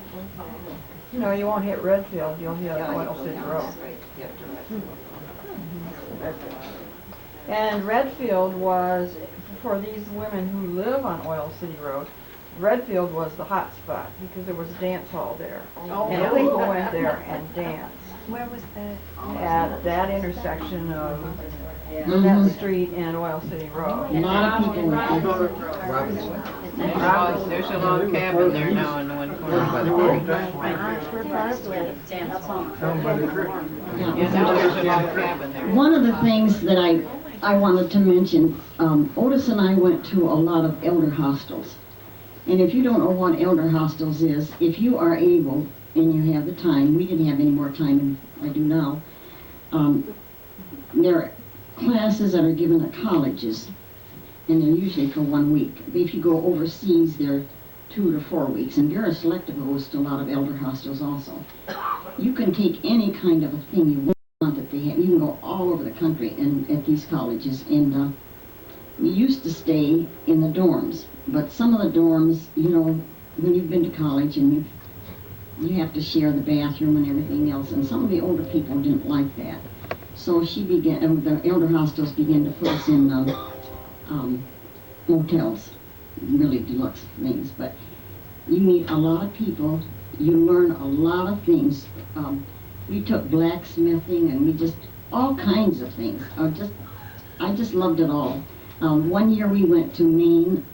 No, you won't hit Redfield, you'll hit Yeah, you Oil go City down Road. straight, get to Redfield. And Redfield was, for these women who live on Oil City Road, Redfield was the hot spot because there was a dance hall there. And really? people went there and danced Where was that? at that intersection of Mhm. Manette Street and Oil City A Road. lot of people went there. There's a log cabin there now in the one corner by the creek. Yeah, now there's a log cabin there. One of the things that I wanted to mention, Otis and I went to a lot of elder hostels. And if you don't know what elder hostels is, if you are able and you have the time, we didn't have any more time than I do now, there are classes that are given at colleges, and they're usually for 1 week. If you go overseas, they're 2 to 4 weeks, and Vera Selecta goes to a lot of elder hostels also. You can take any kind of a thing you want that they have. You can go all over the country and at these colleges, and we used to stay in the dorms, but some of the dorms, you know, when you've been to college and you have to share the bathroom and everything else, and some of the older people didn't like that. So the elder hostels began to put us in motels, really deluxe things. But you meet a lot of people, you learn a lot of things. We took blacksmithing and we just, all kinds of things. I just loved it all. One year we went to Maine,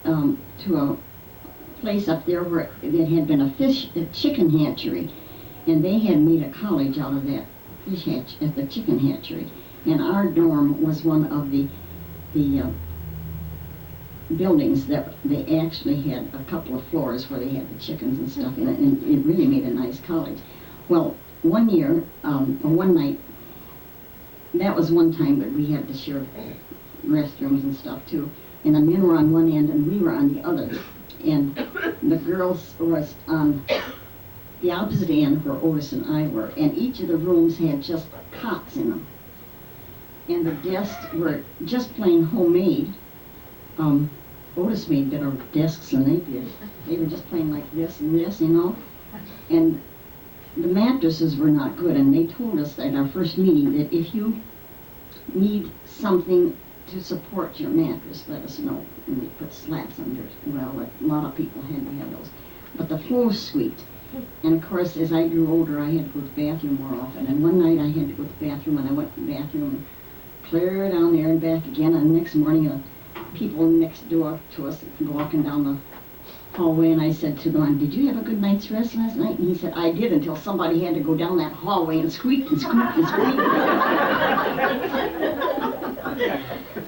to a place up there where it had been a chicken hatchery, and they had made a college out of that at the chicken hatchery. And our dorm was one of the buildings that they actually had a couple of floors where they had the chickens and stuff in it, and it really made a nice college. Well, one year, or one night, that was one time that we had to share restrooms and stuff too. And the men were on one end and we were on the other. And the girls was on the opposite end where Otis and I were. And each of the rooms had just cots in them. And the desks were just plain homemade. Otis made better desks than they did. They were just plain like this and this, you know. And the mattresses were not good. And they told us at our first meeting that if you need something to support your mattress, let us know. And they put slats under it. Well, a lot of people had to have those. But the floor suite. And of course, as I grew older, I had to go to the bathroom more often. And one night I had to go to the bathroom, and I went to the bathroom and clear down there and back again. And the next morning, people next door to us walking down the hallway, and I said to them, "Did you have a good night's rest last night?" And he said, "I did, until somebody had to go down that hallway and squeak and squeak and squeak."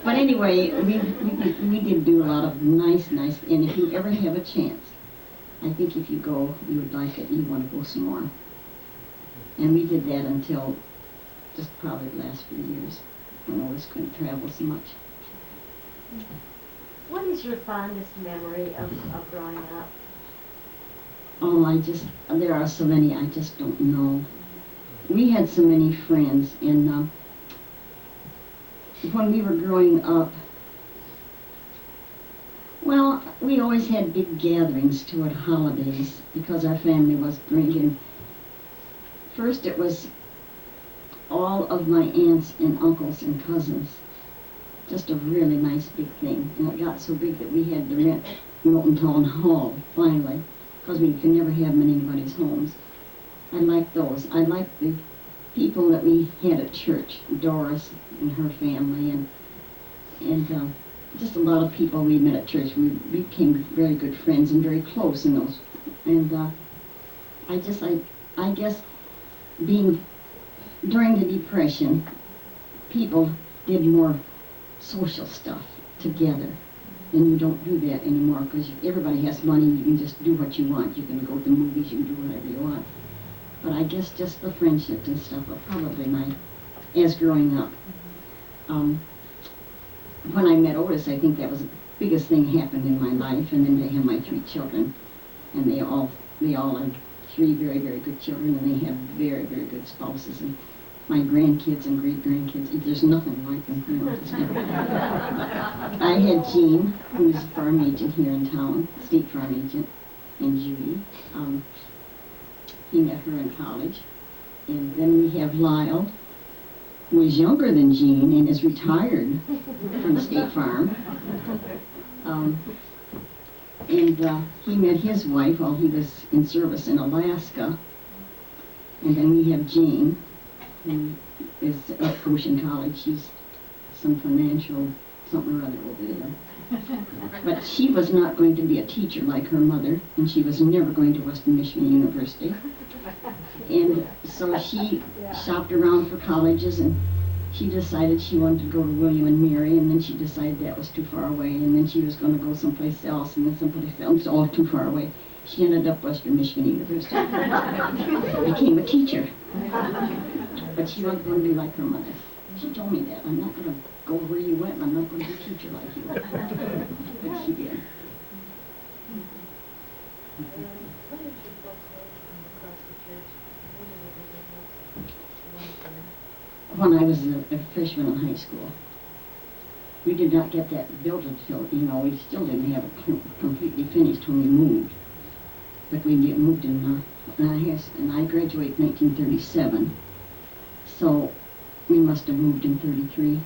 But anyway, we did do a lot of nice, and if you ever have a chance, I think if you go, you would like it, you want to go some more. And we did that until just probably the last few years, when Otis couldn't travel so much. What is your fondest memory of growing up? Oh, there are so many, I just don't know. We had so many friends, and when we were growing up, well, we always had big gatherings too at holidays because our family was drinking. First it was all of my aunts and uncles and cousins. Just a really nice big thing. And it got so big that we had to rent Milton Town Hall, finally, because we could never have them in anybody's homes. I liked those. I liked the people that we had at church, Doris and her family, and just a lot of people we met at church. We became very good friends and very close in those. And I guess being during the Depression, people did more social stuff together. And you don't do that anymore because everybody has money. You can just do what you want. You can go to the movies. You can do whatever you want. But I guess just the friendships and stuff are probably as growing up. When I met Otis, I think that was the biggest thing happened in my life. And then they have my 3 children, and they all are 3 very, very good children, and they have very, very good spouses. And my grandkids and great-grandkids, there's nothing like them. You know, it's never. I had Jean, who's a farm agent here in town, state farm agent, and Judy. He met her in college. And then we have Lyle, who is younger than Jean and is retired from State Farm. And he met his wife while he was in service in Alaska. And then we have Jean, who is at Ocean College. She's some financial something or other over there. But she was not going to be a teacher like her mother, and she was never going to Western Michigan University. And so she shopped around for colleges, and she decided she wanted to go to William and Mary, and then she decided that was too far away, and then she was going to go someplace else, and then someplace else, all too far away. She ended up Western Michigan University. Became a teacher. But she wasn't going to be like her mother. She told me that. I'm not going to go where you went, and I'm not going to be a teacher like you. But she did. When I was a freshman in high school, we did not get that built until, we still didn't have it completely finished when we moved. But we moved in, and I graduated in 1937, so we must have moved in 33.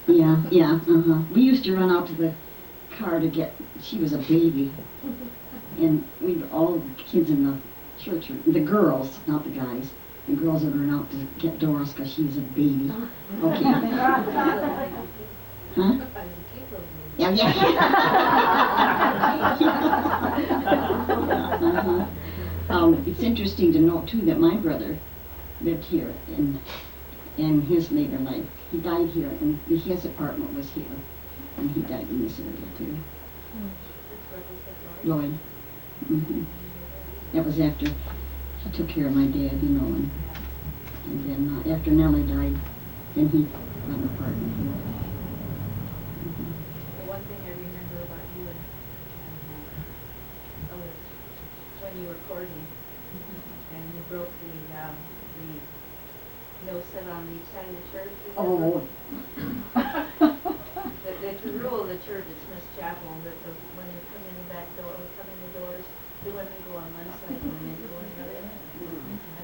Yeah, We used to run out to the car to get, she was a baby, and all the kids in the church, the girls, not the guys, the girls would run out to get Doris because she was a baby. Okay. Huh? Yeah. It's interesting to note too that my brother lived here in his later life. He died here, and his apartment was here, and he died in this area too. Lloyd. That was after he took care of my dad, and then after Nellie died, then he got an apartment here. One thing I remember about you and Otis, when you were courting, and you broke the mill set on each side of the church. Oh. The rule of the church at Smith's Chapel, that when they come in the back door, come in the doors, the women go on one side and the men go on the other.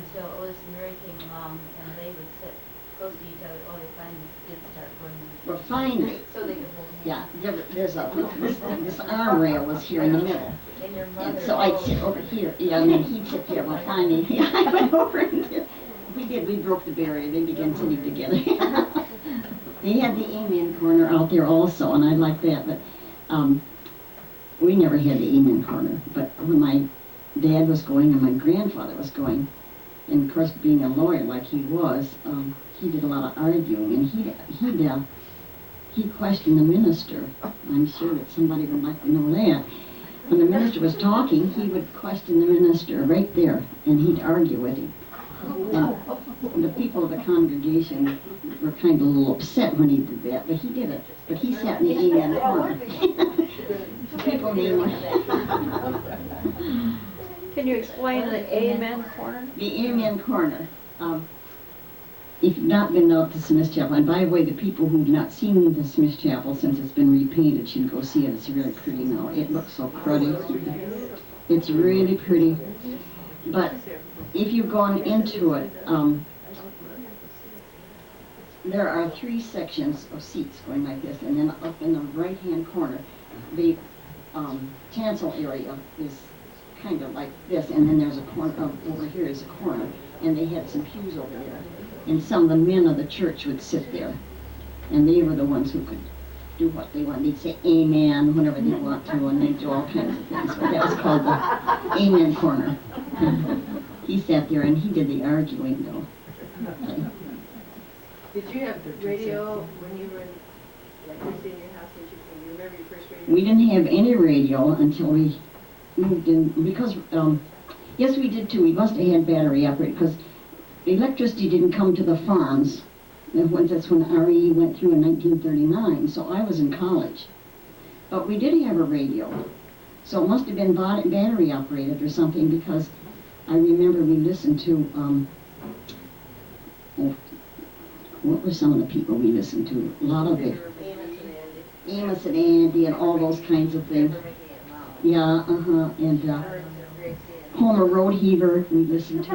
Until Otis and Mary came along, and they would sit close to each other. Oh, they finally did start going. Well, finally. So they could hold hands. Yeah, there's this arm rail was here in the middle. And your mother. And so I'd sit over here, and then he'd sit there. Well, finally, I went over and we broke the barrier. They began sitting together. They had the amen corner out there also, and I liked that, but we never had the amen corner. But when my dad was going and my grandfather was going, and of course being a lawyer like he was, he did a lot of arguing, and he'd question the minister. I'm sure that somebody would like to know that. When the minister was talking, he would question the minister right there, and he'd argue with him. And the people of the congregation were kind of a little upset when he did that, but he did it. But he sat in the amen corner. People knew him. Can you explain the amen corner? The amen corner. If you've not been out to Smith Chapel, and by the way, the people who've not seen the Smith Chapel since it's been repainted should go see it. It's really pretty now. It looks so pretty. It's really pretty. But if you've gone into it, there are 3 sections of seats going like this, and then up in the right-hand corner, the chancel area is kind of like this, and then there's a corner, over here is a corner, and they had some pews over there. And some of the men of the church would sit there, and they were the ones who could do what they wanted. They'd say amen whenever they want to, and they'd do all kinds of things. But that was called the amen corner. He sat there and he did the arguing, though. Okay. Did you have the radio when you were, like, first in your house? Did you remember your first radio? We didn't have any radio until we moved in, because, yes, we did too. We must have had battery operated, because electricity didn't come to the farms. That's when RE went through in 1939, so I was in college. But we did have a radio, so it must have been battery operated or something, because I remember we listened to, what were some of the people we listened to? A lot of it. Amos and Andy and all those kinds of things. Yeah, and Homer Road Heaver we listened to.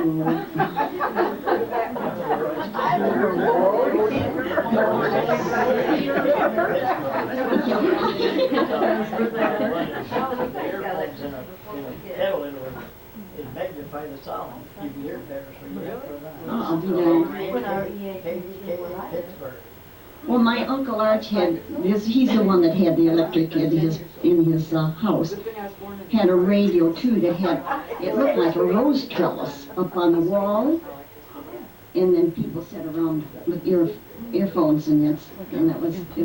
It magnified the sound. You can hear it better, so you have to put it on. I'll be there. Pittsburgh. Well, my Uncle Arch had this. He's the one that had the electric in his house. Had a radio too that had, it looked like a rose trellis up on the wall, and then people sat around with earphones, and it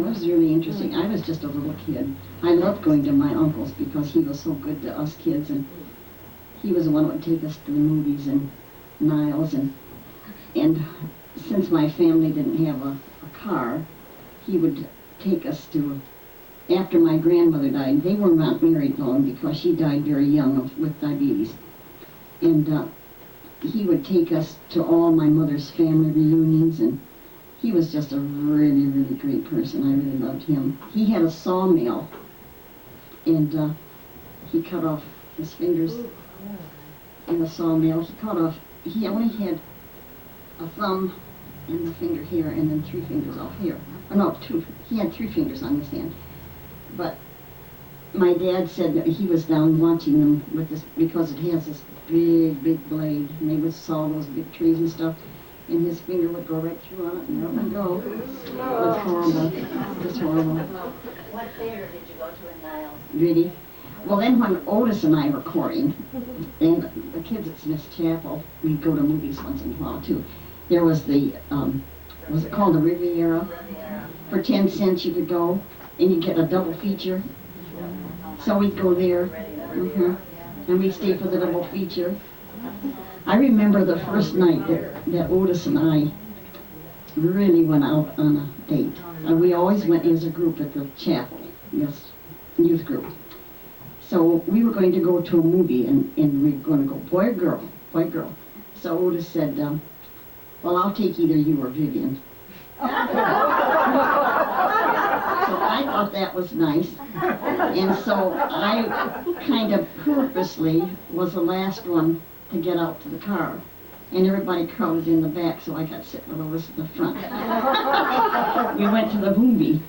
was really interesting. I was just a little kid. I loved going to my uncle's because he was so good to us kids, and he was the one that would take us to the movies and Niles, and since my family didn't have a car, he would take us to, after my grandmother died, they were not married long because she died very young with diabetes, and he would take us to all my mother's family reunions, and he was just a really, really great person. I really loved him. He had a sawmill, and he cut off his fingers in the sawmill. He only had a thumb and the finger here, and then 3 fingers off here. Oh, no, 2. He had 3 fingers on his hand. But my dad said that he was down watching them with this, because it has this big, big blade, and they would saw those big trees and stuff, and his finger would go right through on it, and there it would go. It was horrible. It was horrible. What theater did you go to in Niles? Really? Well, then when Otis and I were courting, and the kids at Smith's Chapel, we'd go to movies once in a while too. There was the, was it called the Riviera? For 10 cents you could go, and you'd get a double feature. So we'd go there, and we'd stay for the double feature. I remember the first night that Otis and I really went out on a date. We always went as a group at the chapel, yes, youth group. So we were going to go to a movie, and we were going to go boy or girl, boy or girl. So Otis said, well, I'll take either you or Vivian. So I thought that was nice, and so I kind of purposely was the last one to get out to the car, and everybody crowded in the back, so I got sitting with Otis in the front. We went to the movie,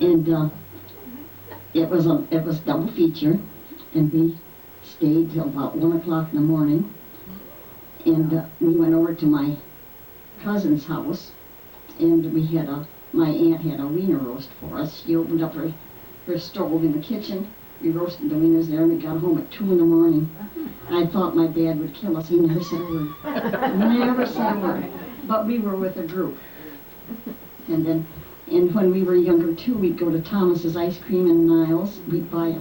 and it was double feature, and we stayed till about 1 o'clock in the morning, and we went over to my cousin's house, and my aunt had a wiener roast for us. She opened up her stove in the kitchen. We roasted the wieners there, and we got home at 2 in the morning. I thought my dad would kill us. He never said a word. Never said a word. But we were with a group. And when we were younger too, we'd go to Thomas's Ice Cream in Niles. We'd buy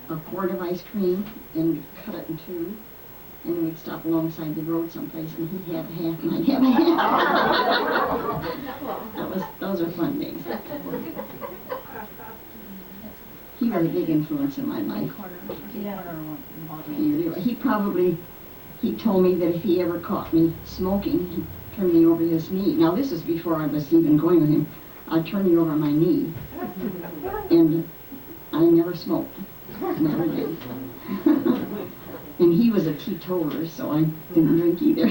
a quart of ice cream, and we'd cut it in 2. And we'd stop alongside the road someplace, and he'd have half, and I'd have half. Those are fun days. He was a big influence in my life. He told me that if he ever caught me smoking, he'd turn me over his knee. Now this is before I was even going with him. I'd turn you over my knee. And I never smoked. Never did. And he was a teetotaler, so I didn't drink either.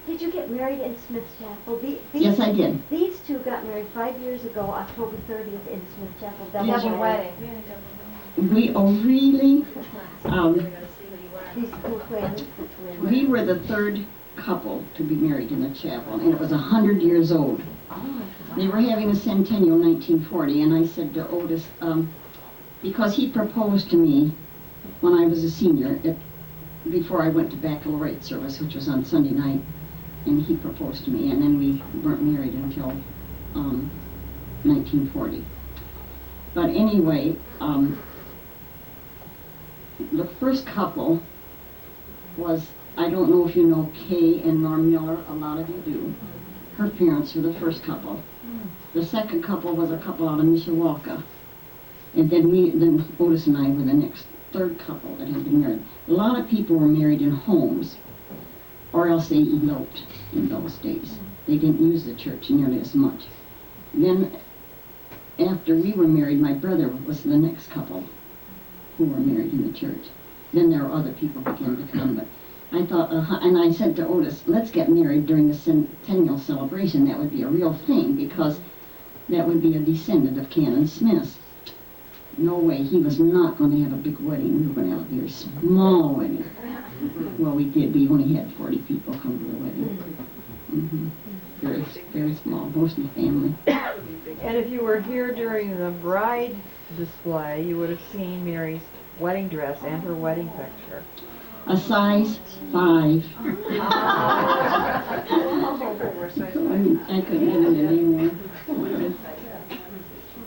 Did you get married in Smith's Chapel? Yes, I did. These 2 got married 5 years ago, October 30th in Smith's Chapel. Did you? Wedding. We, oh really? These two twins, We were the third couple to be married in the chapel, and it was 100 years old. They were having a centennial 1940, and I said to Otis, because he proposed to me when I was a senior, before I went to baccalaureate service, which was on Sunday night, and he proposed to me, and then we weren't married until 1940. But anyway, the first couple was, I don't know if you know Kay and Norm Miller, a lot of you do. Her parents were the first couple. The second couple was a couple out of Mishawaka. And then Otis and I were the next third couple that had been married. A lot of people were married in homes, or else they eloped in those days. They didn't use the church nearly as much. Then, after we were married, my brother was the next couple who were married in the church. Then there were other people began to come, but I thought, and I said to Otis, let's get married during the centennial celebration. That would be a real thing, because that would be a descendant of Canon Smith. No way, he was not going to have a big wedding. We were going to have a very small wedding. Well, we did. We only had 40 people come to the wedding. Very, very small, mostly family. And if you were here during the bride display, you would have seen Mary's wedding dress and her wedding picture. A size 5. I couldn't get it anymore.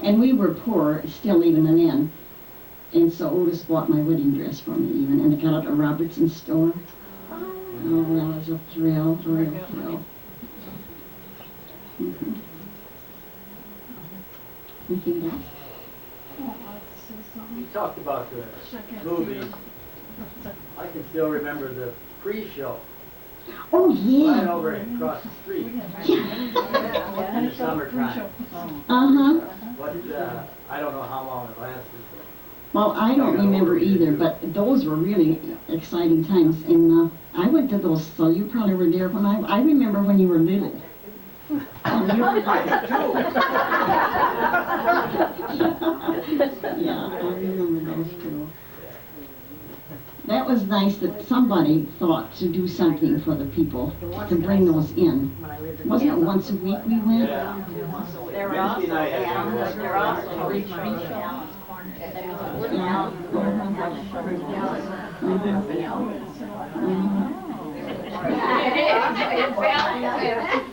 And we were poor, still even then. And so Otis bought my wedding dress for me even, and I got it at a Robertson store. Oh, that was a thrill, a real thrill. Anything else? You talked about the movies. I can still remember the pre-show Oh, right yeah. over across the street in the summertime. Uh-huh. What, I don't know how long it lasted. Well, I don't remember either, but those were really exciting times. And I went to those, so you probably were there when I remember when you were little. And you were like, yeah, I remember those too. That was nice that somebody thought to do something for the people, to bring those in. Wasn't it once a week we went? There were also animals, there were also retreats in Allen's Corner. That means Yeah.